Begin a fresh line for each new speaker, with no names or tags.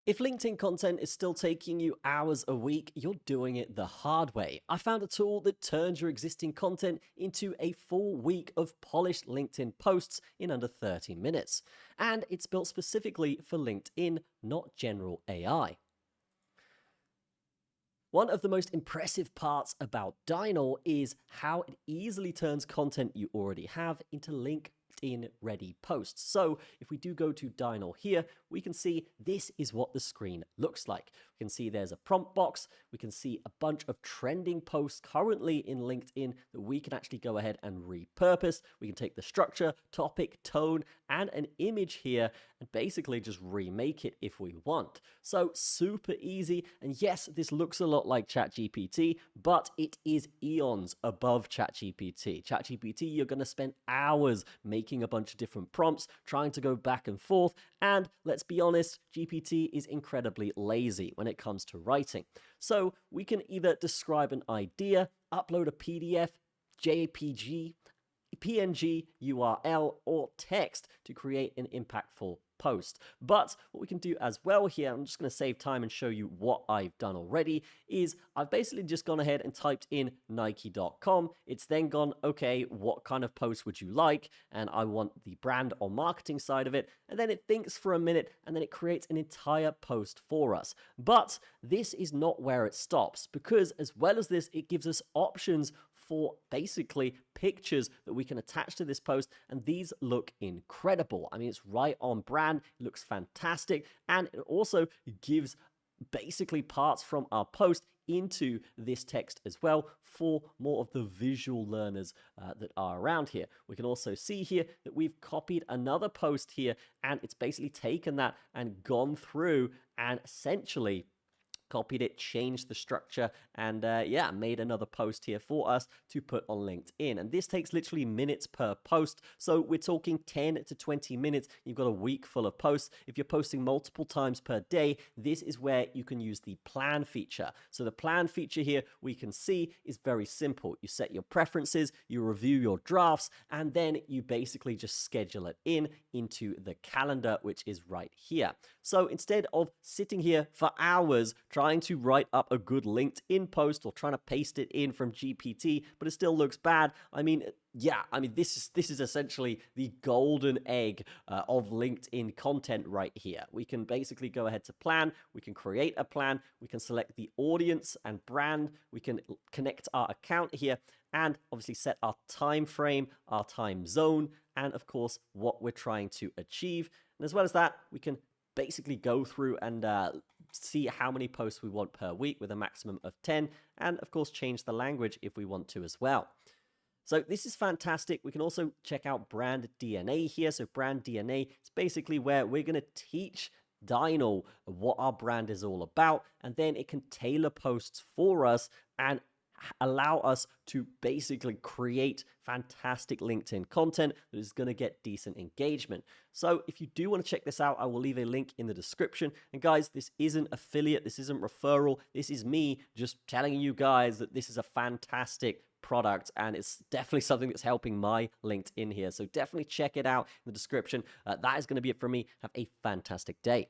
If LinkedIn content is still taking you hours a week, you're doing it the hard way. I found a tool that turns your existing content into a full week of polished LinkedIn posts in under 30 minutes. And it's built specifically for LinkedIn, not general AI. One of the most impressive parts about Dynal is how it easily turns content you already have into LinkedIn ready posts. So if we do go to Dynal here, we can see this is what the screen looks like. We can see there's a prompt box. We can see a bunch of trending posts currently in LinkedIn that we can actually go ahead and repurpose. We can take the structure, topic, tone, and an image here and basically just remake it if we want. So super easy. And yes, this looks a lot like ChatGPT, but it is eons above ChatGPT. ChatGPT, you're going to spend hours making a bunch of different prompts, trying to go back and forth. And let's be honest, GPT is incredibly lazy when it comes to writing. So we can either describe an idea, upload a PDF, JPG, PNG, URL, or text to create an impactful post. But what we can do as well here, I'm just going to save time and show you what I've done already, is I've basically just gone ahead and typed in Nike.com. It's then gone, okay, what kind of post would you like? And I want the brand or marketing side of it. And then it thinks for a minute and then it creates an entire post for us. But this is not where it stops, because as well as this, it gives us options for basically pictures that we can attach to this post, and these look incredible. I mean, it's right on brand, it looks fantastic, and it also gives basically parts from our post into this text as well for more of the visual learners that are around here. We can also see here that we've copied another post here, and it's basically taken that and gone through and essentially copied it, changed the structure, and made another post here for us to put on LinkedIn. And this takes literally minutes per post. So we're talking 10 to 20 minutes. You've got a week full of posts. If you're posting multiple times per day, this is where you can use the plan feature. So the plan feature here we can see is very simple. You set your preferences, you review your drafts, and then you basically just schedule it into the calendar, which is right here. So instead of sitting here for hours trying to write up a good LinkedIn post or trying to paste it in from GPT, but it still looks bad. This is essentially the golden egg of LinkedIn content right here. We can basically go ahead to plan. We can create a plan. We can select the audience and brand. We can connect our account here and obviously set our time frame, our time zone, and of course, what we're trying to achieve. And as well as that, we can basically go through and see how many posts we want per week with a maximum of 10, and of course change the language if we want to as well. So this is fantastic. We can also check out brand DNA here. So brand DNA is basically where we're going to teach Dynal what our brand is all about, and then it can tailor posts for us and allow us to basically create fantastic LinkedIn content that is going to get decent engagement. So if you do want to check this out, I will leave a link in the description. And guys, this isn't affiliate, this isn't referral, this is me just telling you guys that this is a fantastic product, and it's definitely something that's helping my LinkedIn here. So definitely check it out in the description. That is going to be it for me. Have a fantastic day.